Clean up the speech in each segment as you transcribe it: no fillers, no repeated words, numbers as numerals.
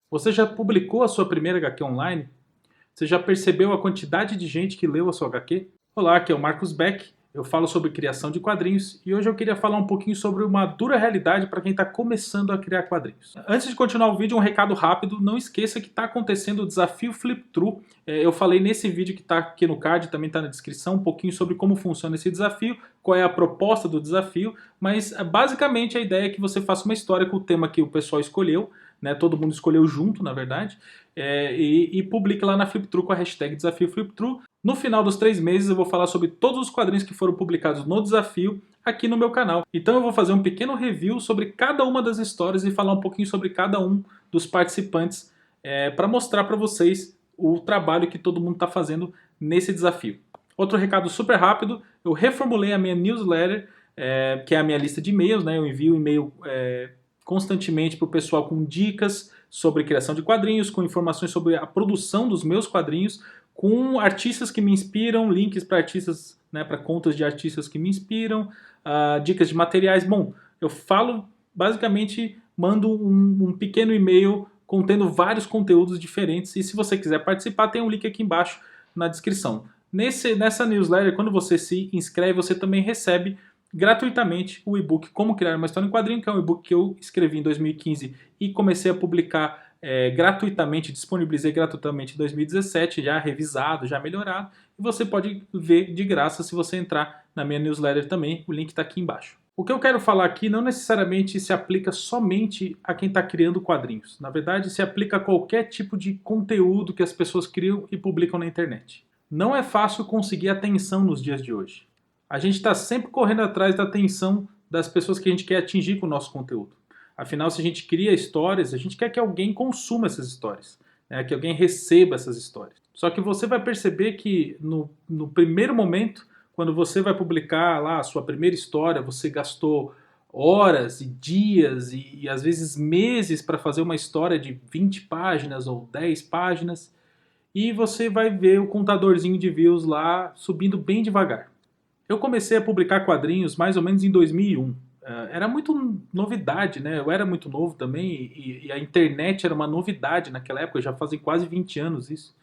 Você já publicou a sua primeira HQ online? Você já percebeu a quantidade de gente que leu a sua HQ? Olá, aqui é o Marcos Beck, eu falo sobre criação de quadrinhos e hoje eu queria falar um pouquinho sobre uma dura realidade para quem está começando a criar quadrinhos. Antes de continuar o vídeo, um recado rápido, não esqueça que está acontecendo o desafio Flip Through. Eu falei nesse vídeo que está aqui no card, também está na descrição, um pouquinho sobre como funciona esse desafio, qual é a proposta do desafio, mas basicamente a ideia é que você faça uma história com o tema que o pessoal escolheu, né, todo mundo escolheu junto, na verdade, e publique lá na FlipThru com a hashtag Desafio FlipThru. No final dos 3 meses eu vou falar sobre todos os quadrinhos que foram publicados no desafio aqui no meu canal. Então eu vou fazer um pequeno review sobre cada uma das histórias e falar um pouquinho sobre cada um dos participantes para mostrar para vocês o trabalho que todo mundo está fazendo nesse desafio. Outro recado super rápido, eu reformulei a minha newsletter, que é a minha lista de e-mails, né? Eu envio e-mail constantemente para o pessoal com dicas sobre criação de quadrinhos, com informações sobre a produção dos meus quadrinhos, com artistas que me inspiram, links para artistas, né, para contas de artistas que me inspiram, dicas de materiais. Bom, eu falo, basicamente, mando um pequeno e-mail contendo vários conteúdos diferentes e se você quiser participar, tem um link aqui embaixo na descrição. Nessa newsletter, quando você se inscreve, você também recebe gratuitamente o e-book Como Criar uma História em Quadrinho, que é um e-book que eu escrevi em 2015 e comecei a publicar gratuitamente, disponibilizei gratuitamente em 2017, já revisado, já melhorado. E você pode ver de graça se você entrar na minha newsletter também, o link está aqui embaixo. O que eu quero falar aqui não necessariamente se aplica somente a quem está criando quadrinhos. Na verdade, se aplica a qualquer tipo de conteúdo que as pessoas criam e publicam na internet. Não é fácil conseguir atenção nos dias de hoje. A gente está sempre correndo atrás da atenção das pessoas que a gente quer atingir com o nosso conteúdo. Afinal, se a gente cria histórias, a gente quer que alguém consuma essas histórias, né? Que alguém receba essas histórias. Só que você vai perceber que no primeiro momento, quando você vai publicar lá a sua primeira história, você gastou horas e dias e às vezes meses para fazer uma história de 20 páginas ou 10 páginas e você vai ver o contadorzinho de views lá subindo bem devagar. Eu comecei a publicar quadrinhos mais ou menos em 2001. Era muito novidade, né? Eu era muito novo também e a internet era uma novidade naquela época, já fazem quase 20 anos isso.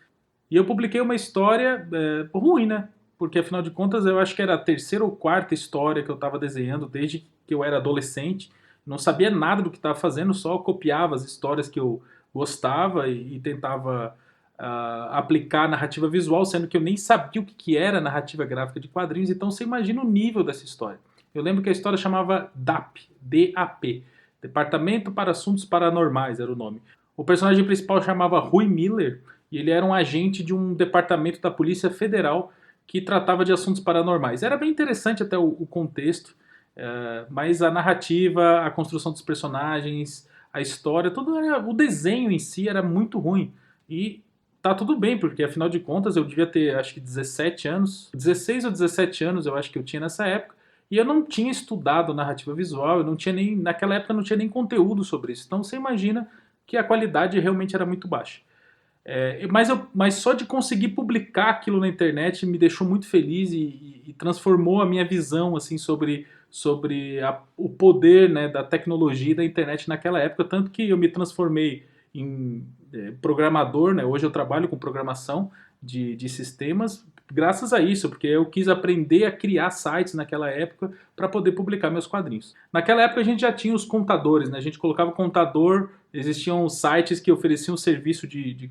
E eu publiquei uma história ruim, né? Porque afinal de contas eu acho que era a terceira ou quarta história que eu estava desenhando desde que eu era adolescente. Não sabia nada do que estava fazendo, só copiava as histórias que eu gostava e tentava aplicar narrativa visual, sendo que eu nem sabia o que era narrativa gráfica de quadrinhos, então você imagina o nível dessa história. Eu lembro que a história chamava DAP, D-A-P, Departamento para Assuntos Paranormais era o nome. O personagem principal chamava Rui Miller e ele era um agente de um departamento da Polícia Federal que tratava de assuntos paranormais. Era bem interessante até o contexto, mas a narrativa, a construção dos personagens, a história, o desenho em si era muito ruim. E tá tudo bem, porque afinal de contas eu devia ter acho que 17 anos, 16 ou 17 anos eu acho que eu tinha nessa época, e eu não tinha estudado narrativa visual, eu não tinha nem, naquela época não tinha nem conteúdo sobre isso, então você imagina que a qualidade realmente era muito baixa. Mas só de conseguir publicar aquilo na internet me deixou muito feliz e transformou a minha visão assim sobre o poder, né, da tecnologia e da internet naquela época, tanto que eu me transformei em programador, né? Hoje eu trabalho com programação de sistemas graças a isso, porque eu quis aprender a criar sites naquela época para poder publicar meus quadrinhos. Naquela época a gente já tinha os contadores, né? A gente colocava contador, existiam sites que ofereciam serviço de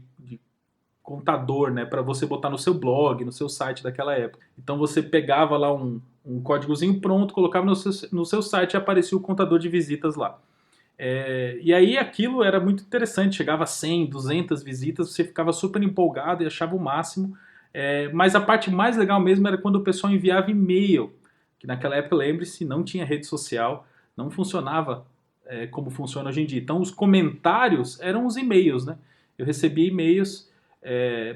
contador, né, para você botar no seu blog, no seu site daquela época. Então você pegava lá um códigozinho pronto, colocava no seu site e aparecia o contador de visitas lá. E aí aquilo era muito interessante, chegava a 100, 200 visitas, você ficava super empolgado e achava o máximo. Mas a parte mais legal mesmo era quando o pessoal enviava e-mail, que naquela época, lembre-se, não tinha rede social, não funcionava como funciona hoje em dia. Então os comentários eram os e-mails, né? Eu recebia e-mails,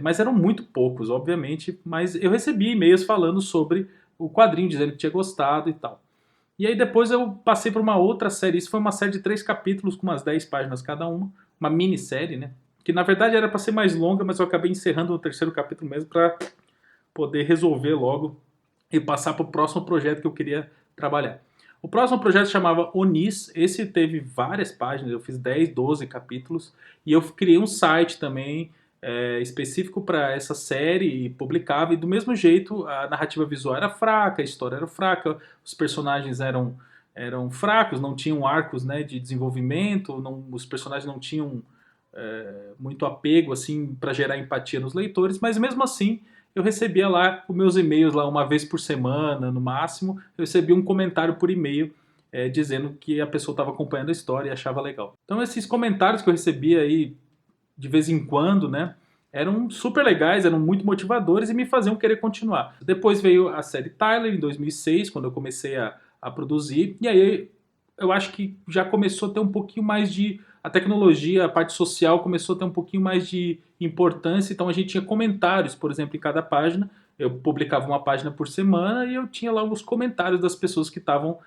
mas eram muito poucos, obviamente, mas eu recebia e-mails falando sobre o quadrinho, dizendo que tinha gostado e tal. E aí depois eu passei para uma outra série, isso foi uma série de 3 capítulos com umas 10 páginas cada uma minissérie, né? Que na verdade era para ser mais longa, mas eu acabei encerrando no terceiro capítulo mesmo para poder resolver logo e passar para o próximo projeto que eu queria trabalhar. O próximo projeto chamava Onis, esse teve várias páginas, eu fiz 10, 12 capítulos, e eu criei um site também específico para essa série e publicava, e do mesmo jeito a narrativa visual era fraca, a história era fraca, os personagens eram fracos, não tinham arcos, né, de desenvolvimento, os personagens não tinham muito apego assim para gerar empatia nos leitores, mas mesmo assim eu recebia lá os meus e-mails lá uma vez por semana, no máximo, eu recebia um comentário por e-mail dizendo que a pessoa estava acompanhando a história e achava legal. Então esses comentários que eu recebia aí de vez em quando, né, eram super legais, eram muito motivadores e me faziam querer continuar. Depois veio a série Tyler em 2006, quando eu comecei a produzir, e aí eu acho que já começou a ter um pouquinho mais de... A tecnologia, a parte social começou a ter um pouquinho mais de importância, então a gente tinha comentários, por exemplo, em cada página. Eu publicava uma página por semana e eu tinha lá os comentários das pessoas que estavam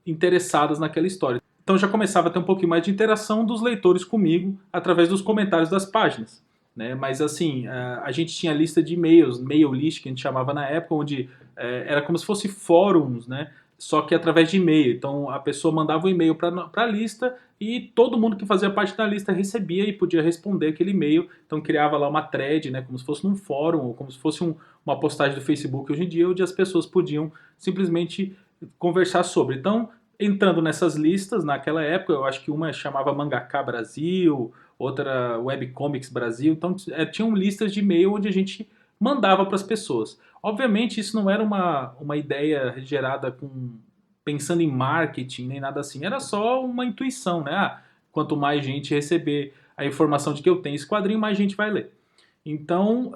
interessadas naquela história. Então já começava a ter um pouquinho mais de interação dos leitores comigo através dos comentários das páginas. Né? Mas assim, a gente tinha lista de e-mails, mail list que a gente chamava na época, onde era como se fosse fóruns, né? Só que através de e-mail. Então a pessoa mandava um e-mail para a lista e todo mundo que fazia parte da lista recebia e podia responder aquele e-mail. Então criava lá uma thread, né, como se fosse num fórum, ou como se fosse uma postagem do Facebook hoje em dia, onde as pessoas podiam simplesmente conversar sobre. Então, entrando nessas listas, naquela época, eu acho que uma chamava Mangaka Brasil, outra Webcomics Brasil, então tinham listas de e-mail onde a gente mandava para as pessoas. Obviamente isso não era uma ideia gerada pensando em marketing nem nada assim, era só uma intuição, né? Quanto mais gente receber a informação de que eu tenho esse quadrinho, mais gente vai ler. Então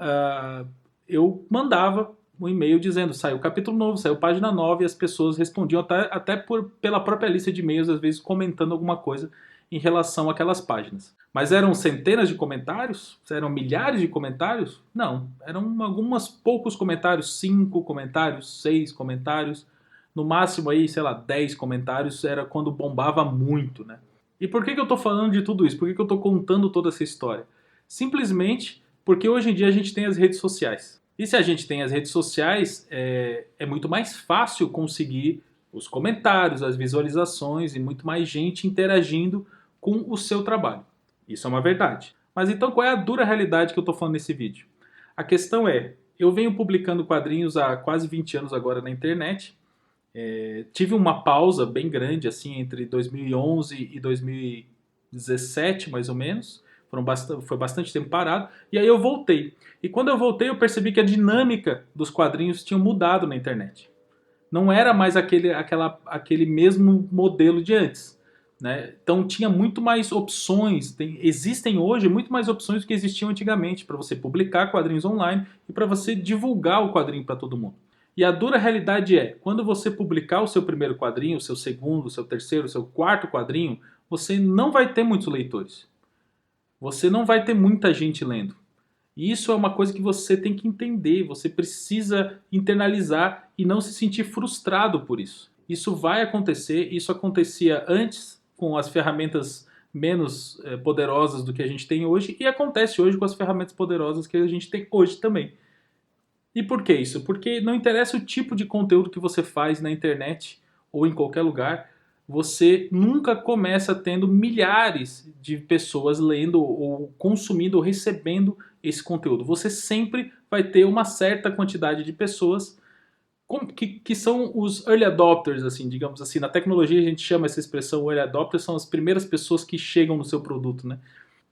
eu mandava um e-mail dizendo saiu capítulo novo, saiu página nova, e as pessoas respondiam até pela própria lista de e-mails, às vezes comentando alguma coisa em relação àquelas páginas. Mas eram centenas de comentários? Eram milhares de comentários? Não, eram alguns poucos comentários, 5 comentários, 6 comentários, no máximo aí, sei lá, 10 comentários, era quando bombava muito, né? E por que eu tô falando de tudo isso? Por que eu tô contando toda essa história? Simplesmente porque hoje em dia a gente tem as redes sociais. E se a gente tem as redes sociais, é muito mais fácil conseguir os comentários, as visualizações e muito mais gente interagindo com o seu trabalho. Isso é uma verdade. Mas então qual é a dura realidade que eu estou falando nesse vídeo? A questão é, eu venho publicando quadrinhos há quase 20 anos agora na internet. Tive uma pausa bem grande assim entre 2011 e 2017, mais ou menos. Foi bastante tempo parado. E aí eu voltei. E quando eu voltei, eu percebi que a dinâmica dos quadrinhos tinha mudado na internet. Não era mais aquele mesmo modelo de antes. Né? Então tinha muito mais opções. Existem hoje muito mais opções do que existiam antigamente para você publicar quadrinhos online e para você divulgar o quadrinho para todo mundo. E a dura realidade é, quando você publicar o seu primeiro quadrinho, o seu segundo, o seu terceiro, o seu quarto quadrinho, você não vai ter muitos leitores. Você não vai ter muita gente lendo. E isso é uma coisa que você tem que entender, você precisa internalizar e não se sentir frustrado por isso. Isso vai acontecer, isso acontecia antes com as ferramentas menos poderosas do que a gente tem hoje e acontece hoje com as ferramentas poderosas que a gente tem hoje também. E por que isso? Porque não interessa o tipo de conteúdo que você faz na internet ou em qualquer lugar, você nunca começa tendo milhares de pessoas lendo ou consumindo ou recebendo esse conteúdo. Você sempre vai ter uma certa quantidade de pessoas que são os early adopters, assim, digamos assim. Na tecnologia a gente chama essa expressão early adopters, são as primeiras pessoas que chegam no seu produto, né?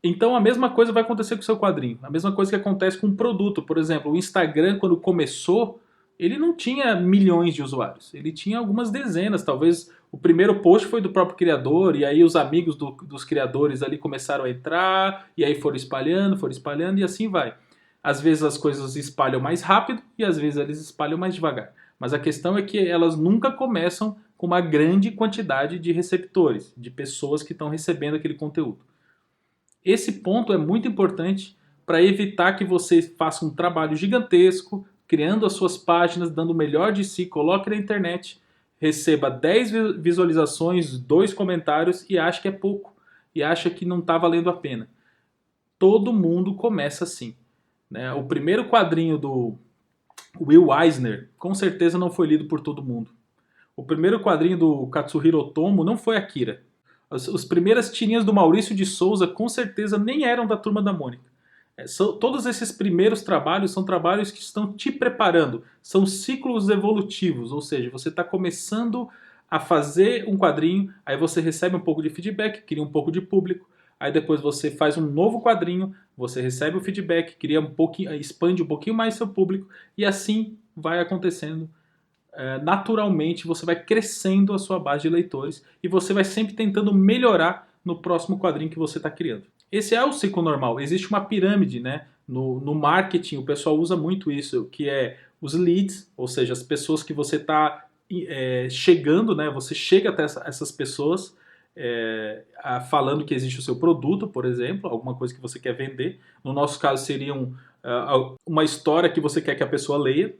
Então a mesma coisa vai acontecer com o seu quadrinho. A mesma coisa que acontece com um produto. Por exemplo, o Instagram, quando começou, ele não tinha milhões de usuários. Ele tinha algumas dezenas. Talvez o primeiro post foi do próprio criador, e aí os amigos dos criadores ali começaram a entrar, e aí foram espalhando, e assim vai. Às vezes as coisas espalham mais rápido, e às vezes eles espalham mais devagar. Mas a questão é que elas nunca começam com uma grande quantidade de receptores, de pessoas que estão recebendo aquele conteúdo. Esse ponto é muito importante para evitar que você faça um trabalho gigantesco, criando as suas páginas, dando o melhor de si, coloque na internet, receba 10 visualizações, 2 comentários e acha que é pouco, e acha que não está valendo a pena. Todo mundo começa assim. Né? O primeiro quadrinho do Will Eisner, com certeza não foi lido por todo mundo. O primeiro quadrinho do Katsuhiro Otomo não foi Akira. As primeiras tirinhas do Maurício de Souza com certeza nem eram da Turma da Mônica. Todos esses primeiros trabalhos são trabalhos que estão te preparando, são ciclos evolutivos, ou seja, você está começando a fazer um quadrinho, aí você recebe um pouco de feedback, cria um pouco de público, aí depois você faz um novo quadrinho, você recebe o feedback, cria um pouquinho, expande um pouquinho mais seu público, e assim vai acontecendo. Naturalmente você vai crescendo a sua base de leitores e você vai sempre tentando melhorar no próximo quadrinho que você está criando. Esse é o ciclo normal. Existe uma pirâmide, né? No marketing o pessoal usa muito isso, que é os leads, ou seja, as pessoas que você está chegando, né? Você chega até essas pessoas falando que existe o seu produto, por exemplo, alguma coisa que você quer vender. No nosso caso seria uma história que você quer que a pessoa leia.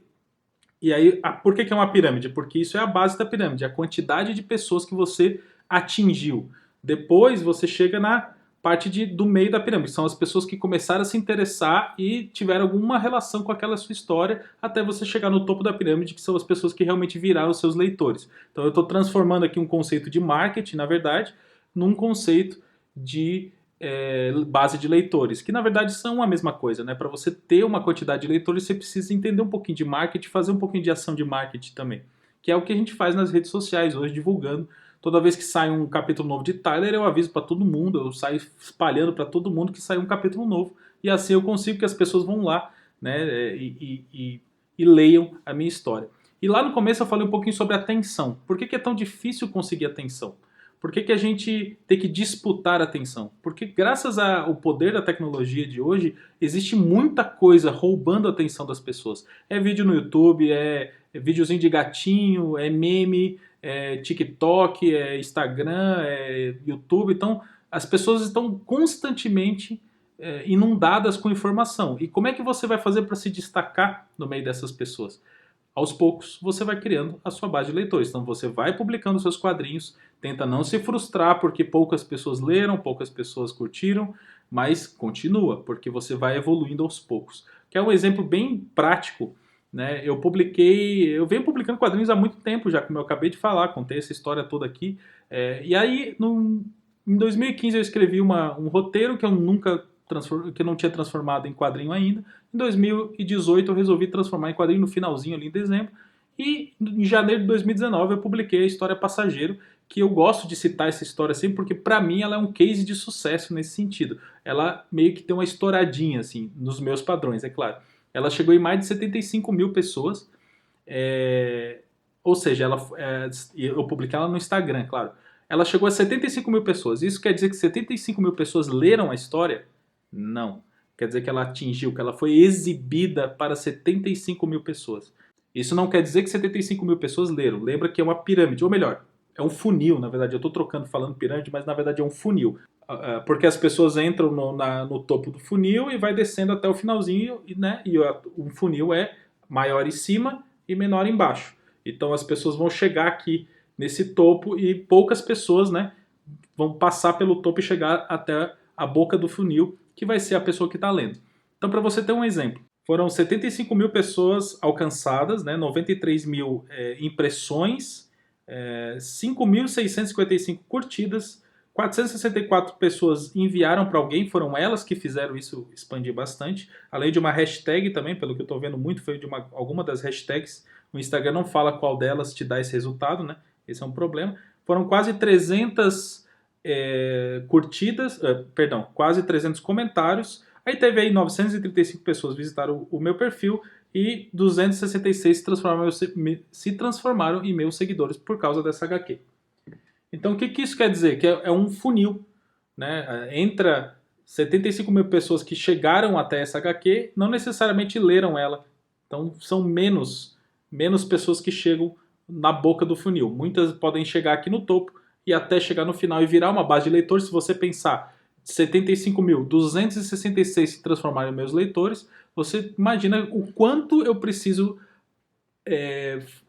E aí, por que é uma pirâmide? Porque isso é a base da pirâmide, a quantidade de pessoas que você atingiu. Depois você chega na parte do meio da pirâmide, são as pessoas que começaram a se interessar e tiveram alguma relação com aquela sua história, até você chegar no topo da pirâmide, que são as pessoas que realmente viraram os seus leitores. Então eu estou transformando aqui um conceito de marketing, na verdade, num conceito de base de leitores, que na verdade são a mesma coisa, né? Para você ter uma quantidade de leitores, você precisa entender um pouquinho de marketing, fazer um pouquinho de ação de marketing também, que é o que a gente faz nas redes sociais hoje, divulgando. Toda vez que sai um capítulo novo de Tyler, eu aviso para todo mundo, eu saio espalhando para todo mundo que sai um capítulo novo, e assim eu consigo que as pessoas vão lá, né, e leiam a minha história. E lá no começo eu falei um pouquinho sobre atenção. Por que é tão difícil conseguir atenção? Por que a gente tem que disputar a atenção? Porque graças ao poder da tecnologia de hoje, existe muita coisa roubando a atenção das pessoas. É vídeo no YouTube, é videozinho de gatinho, é meme, é TikTok, é Instagram, é YouTube. Então, as pessoas estão constantemente inundadas com informação. E como é que você vai fazer para se destacar no meio dessas pessoas? Aos poucos, você vai criando a sua base de leitores. Então, você vai publicando seus quadrinhos, tenta não se frustrar porque poucas pessoas leram, poucas pessoas curtiram, mas continua, porque você vai evoluindo aos poucos. Que é um exemplo bem prático, né? Eu venho publicando quadrinhos há muito tempo já, como eu acabei de falar, contei essa história toda aqui. E aí, em 2015, eu escrevi um roteiro que eu não tinha transformado em quadrinho ainda. Em 2018 eu resolvi transformar em quadrinho no finalzinho ali em dezembro. E em janeiro de 2019 eu publiquei a história Passageiro, que eu gosto de citar essa história sempre porque para mim ela é um case de sucesso nesse sentido. Ela meio que tem uma estouradinha assim, nos meus padrões, é claro. Ela chegou em mais de 75 mil pessoas, ou seja, eu publiquei ela no Instagram, claro. Ela chegou a 75 mil pessoas. Isso quer dizer que 75 mil pessoas leram a história? Não. Quer dizer que ela atingiu, que ela foi exibida para 75 mil pessoas. Isso não quer dizer que 75 mil pessoas leram. Lembra que é uma pirâmide, ou melhor, é um funil, na verdade. Eu estou falando pirâmide, mas na verdade é um funil. Porque as pessoas entram no topo do funil e vai descendo até o finalzinho, né? E um funil é maior em cima e menor embaixo. Então as pessoas vão chegar aqui nesse topo e poucas pessoas, né, vão passar pelo topo e chegar até a boca do funil, que vai ser a pessoa que está lendo. Então, para você ter um exemplo, foram 75 mil pessoas alcançadas, né, 93 mil impressões, 5.655 curtidas, 464 pessoas enviaram para alguém, foram elas que fizeram isso expandir bastante, além de uma hashtag também, pelo que eu estou vendo muito, foi de alguma das hashtags. O Instagram não fala qual delas te dá esse resultado, né? Esse é um problema. Foram quase 300 curtidas, quase 300 comentários. Aí teve aí 935 pessoas visitaram o meu perfil e 266 se transformaram em meus seguidores por causa dessa HQ. Então o que isso quer dizer? Que é um funil, né? Entra 75 mil pessoas que chegaram até essa HQ, não necessariamente leram ela. Então são menos pessoas que chegam na boca do funil. Muitas podem chegar aqui no topo e até chegar no final e virar uma base de leitores. Se você pensar 75.266 se transformarem em meus leitores, você imagina o quanto eu preciso,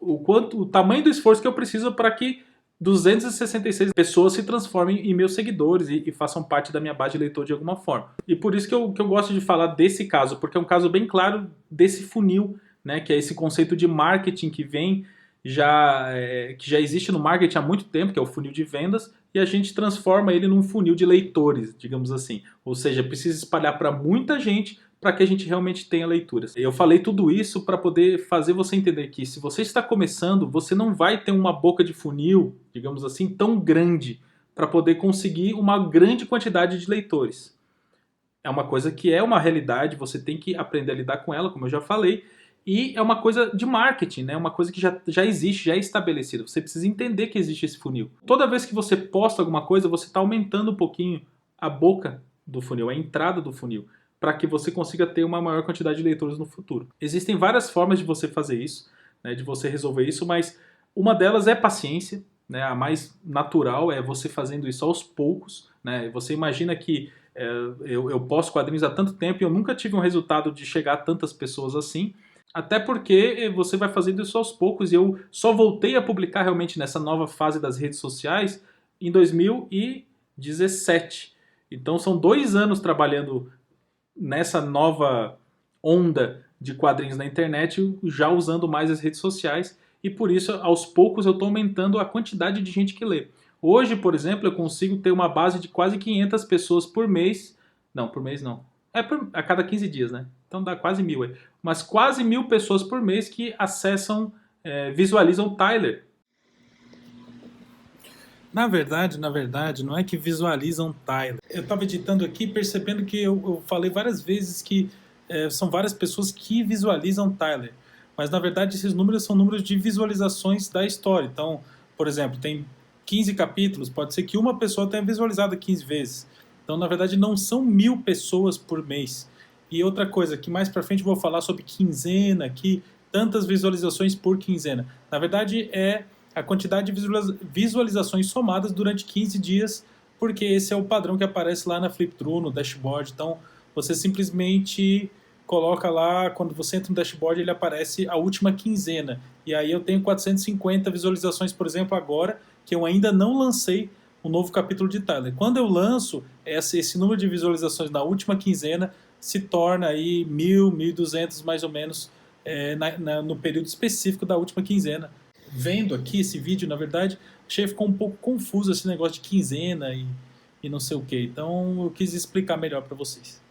o tamanho do esforço que eu preciso para que 266 pessoas se transformem em meus seguidores e façam parte da minha base de leitor de alguma forma. E por isso que eu gosto de falar desse caso, porque é um caso bem claro desse funil, né, que é esse conceito de marketing que vem que já existe no marketing há muito tempo, que é o funil de vendas, e a gente transforma ele num funil de leitores, digamos assim. Ou seja, precisa espalhar para muita gente para que a gente realmente tenha leituras. Eu falei tudo isso para poder fazer você entender que se você está começando, você não vai ter uma boca de funil, digamos assim, tão grande para poder conseguir uma grande quantidade de leitores. É uma coisa que é uma realidade, você tem que aprender a lidar com ela, como eu já falei, e é uma coisa de marketing, né? Uma coisa que já existe, já é estabelecida. Você precisa entender que existe esse funil. Toda vez que você posta alguma coisa, você está aumentando um pouquinho a boca do funil, a entrada do funil, para que você consiga ter uma maior quantidade de leitores no futuro. Existem várias formas de você fazer isso, né, de você resolver isso, mas uma delas é paciência, né? A mais natural é você fazendo isso aos poucos, né? Você imagina que eu posto quadrinhos há tanto tempo e eu nunca tive um resultado de chegar a tantas pessoas assim, até porque você vai fazendo isso aos poucos e eu só voltei a publicar realmente nessa nova fase das redes sociais em 2017. Então são 2 anos trabalhando nessa nova onda de quadrinhos na internet, já usando mais as redes sociais, e por isso aos poucos eu estou aumentando a quantidade de gente que lê. Hoje, por exemplo, eu consigo ter uma base de quase 500 pessoas por mês. Não, por mês não. A cada 15 dias, né? Então dá quase 1.000 aí. Mas quase 1.000 pessoas por mês que acessam, visualizam Tyler. Na verdade, não é que visualizam Tyler. Eu estava editando aqui percebendo que eu falei várias vezes que são várias pessoas que visualizam Tyler. Mas na verdade esses números são números de visualizações da história. Então, por exemplo, tem 15 capítulos, pode ser que uma pessoa tenha visualizado 15 vezes. Então, na verdade, não são 1.000 pessoas por mês. E outra coisa, que mais pra frente eu vou falar sobre quinzena, aqui, tantas visualizações por quinzena. Na verdade, é a quantidade de visualizações somadas durante 15 dias, porque esse é o padrão que aparece lá na Flipthrough, no dashboard. Então, você simplesmente coloca lá, quando você entra no dashboard, ele aparece a última quinzena. E aí eu tenho 450 visualizações, por exemplo, agora, que eu ainda não lancei um novo capítulo de Tyler. Quando eu lanço, esse número de visualizações na última quinzena se torna aí 1.000, 1.200 mais ou menos no período específico da última quinzena. Vendo aqui esse vídeo, na verdade, achei que ficou um pouco confuso esse negócio de quinzena e não sei o que. Então eu quis explicar melhor para vocês.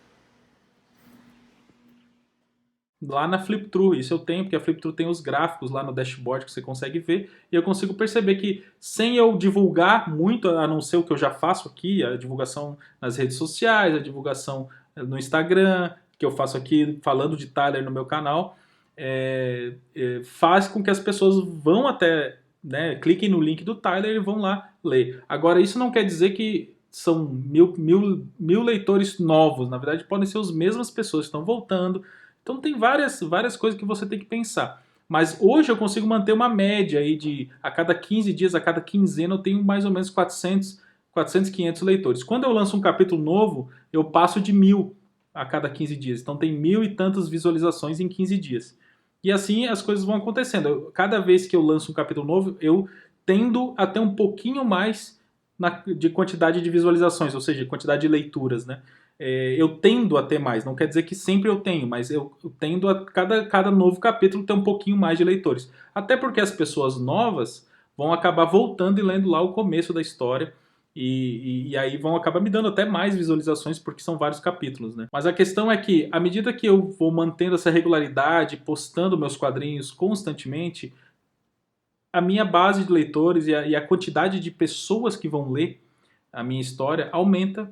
Lá na Flipthrough, isso eu tenho, porque a Flipthrough tem os gráficos lá no dashboard que você consegue ver, e eu consigo perceber que sem eu divulgar muito, a não ser o que eu já faço aqui, a divulgação nas redes sociais, a divulgação no Instagram, que eu faço aqui falando de Tyler no meu canal, faz com que as pessoas vão até, né, cliquem no link do Tyler e vão lá ler. Agora, isso não quer dizer que são mil leitores novos, na verdade podem ser as mesmas pessoas que estão voltando. Então tem várias coisas que você tem que pensar. Mas hoje eu consigo manter uma média aí de a cada 15 dias, a cada quinzena eu tenho mais ou menos 400, 500 leitores. Quando eu lanço um capítulo novo, eu passo de 1.000 a cada 15 dias. Então tem 1.000 e tantas visualizações em 15 dias. E assim as coisas vão acontecendo. Cada vez que eu lanço um capítulo novo, eu tendo a ter um pouquinho mais de quantidade de visualizações, ou seja, quantidade de leituras, né? Eu tendo a ter mais, não quer dizer que sempre eu tenho, mas eu tendo a cada novo capítulo ter um pouquinho mais de leitores. Até porque as pessoas novas vão acabar voltando e lendo lá o começo da história e aí vão acabar me dando até mais visualizações porque são vários capítulos, né? Mas a questão é que à medida que eu vou mantendo essa regularidade, postando meus quadrinhos constantemente, a minha base de leitores e a quantidade de pessoas que vão ler a minha história aumenta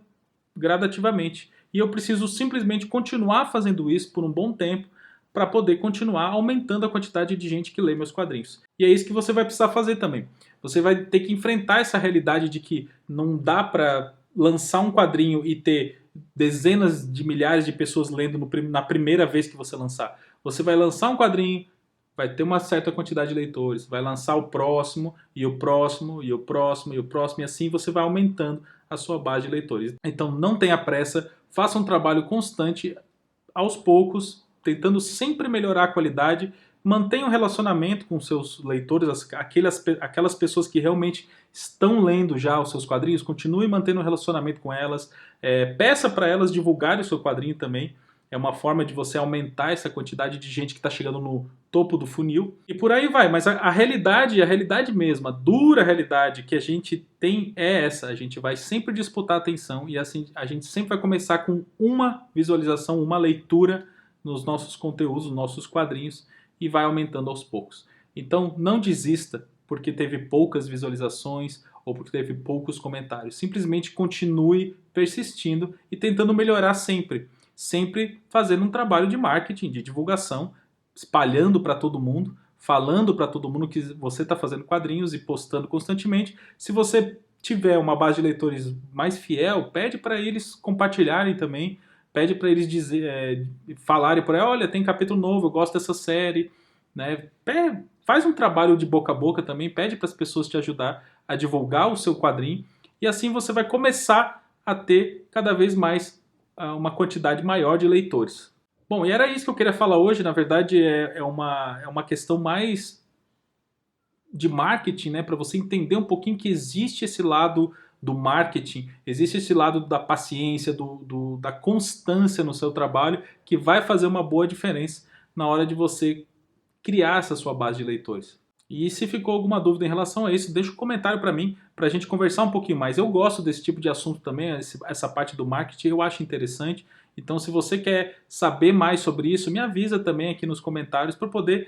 gradativamente. E eu preciso simplesmente continuar fazendo isso por um bom tempo para poder continuar aumentando a quantidade de gente que lê meus quadrinhos. E é isso que você vai precisar fazer também. Você vai ter que enfrentar essa realidade de que não dá para lançar um quadrinho e ter dezenas de milhares de pessoas lendo na primeira vez que você lançar. Você vai lançar um quadrinho, vai ter uma certa quantidade de leitores, vai lançar o próximo, e o próximo, e o próximo, e o próximo, e assim você vai aumentando a sua base de leitores. Então não tenha pressa, faça um trabalho constante, aos poucos, tentando sempre melhorar a qualidade, mantenha um relacionamento com seus leitores, aquelas pessoas que realmente estão lendo já os seus quadrinhos, continue mantendo um relacionamento com elas, peça para elas divulgarem o seu quadrinho também, é uma forma de você aumentar essa quantidade de gente que está chegando no topo do funil. E por aí vai, mas a realidade mesmo, a dura realidade que a gente tem é essa. A gente vai sempre disputar atenção e assim a gente sempre vai começar com uma visualização, uma leitura nos nossos conteúdos, nos nossos quadrinhos e vai aumentando aos poucos. Então não desista porque teve poucas visualizações ou porque teve poucos comentários. Simplesmente continue persistindo e tentando melhorar sempre. Sempre fazendo um trabalho de marketing, de divulgação, espalhando para todo mundo, falando para todo mundo que você está fazendo quadrinhos e postando constantemente. Se você tiver uma base de leitores mais fiel, pede para eles compartilharem também, pede para eles falarem por aí, olha, tem capítulo novo, eu gosto dessa série, né? Faz um trabalho de boca a boca também, pede para as pessoas te ajudar a divulgar o seu quadrinho e assim você vai começar a ter cada vez mais uma quantidade maior de leitores. Bom, e era isso que eu queria falar hoje. Na verdade, é uma questão mais de marketing, né? Para você entender um pouquinho que existe esse lado do marketing, existe esse lado da paciência, da constância no seu trabalho, que vai fazer uma boa diferença na hora de você criar essa sua base de leitores. E se ficou alguma dúvida em relação a isso, deixa um comentário para mim, para a gente conversar um pouquinho mais. Eu gosto desse tipo de assunto também, essa parte do marketing eu acho interessante. Então se você quer saber mais sobre isso, me avisa também aqui nos comentários para poder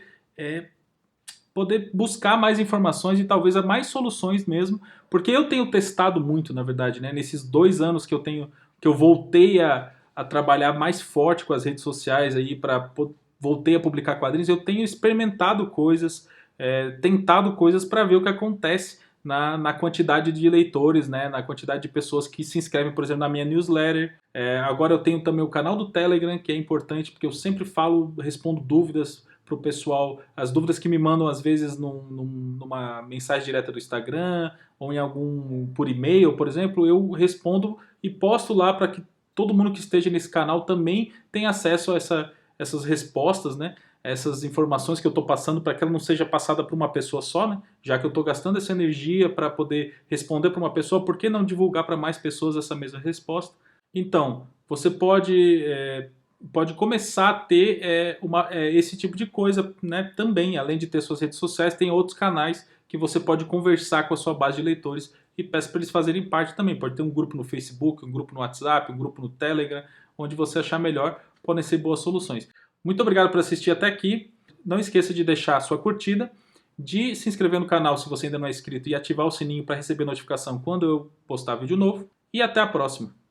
buscar mais informações e talvez mais soluções mesmo. Porque eu tenho testado muito, na verdade, né? Nesses 2 anos que eu voltei a trabalhar mais forte com as redes sociais, voltei a publicar quadrinhos, eu tenho experimentado coisas, tentado coisas para ver o que acontece na quantidade de leitores, né, na quantidade de pessoas que se inscrevem, por exemplo, na minha newsletter. Agora eu tenho também o canal do Telegram, que é importante, porque eu sempre respondo dúvidas para o pessoal, as dúvidas que me mandam às vezes numa mensagem direta do Instagram, ou por e-mail, por exemplo, eu respondo e posto lá para que todo mundo que esteja nesse canal também tenha acesso a essas respostas, né? Essas informações que eu estou passando para que ela não seja passada por uma pessoa só, né? Já que eu estou gastando essa energia para poder responder para uma pessoa, por que não divulgar para mais pessoas essa mesma resposta? Então, você pode começar a ter esse tipo de coisa, né? Também, além de ter suas redes sociais, tem outros canais que você pode conversar com a sua base de leitores e peça para eles fazerem parte também. Pode ter um grupo no Facebook, um grupo no WhatsApp, um grupo no Telegram, onde você achar melhor, podem ser boas soluções. Muito obrigado por assistir até aqui. Não esqueça de deixar a sua curtida, de se inscrever no canal se você ainda não é inscrito e ativar o sininho para receber notificação quando eu postar vídeo novo. E até a próxima!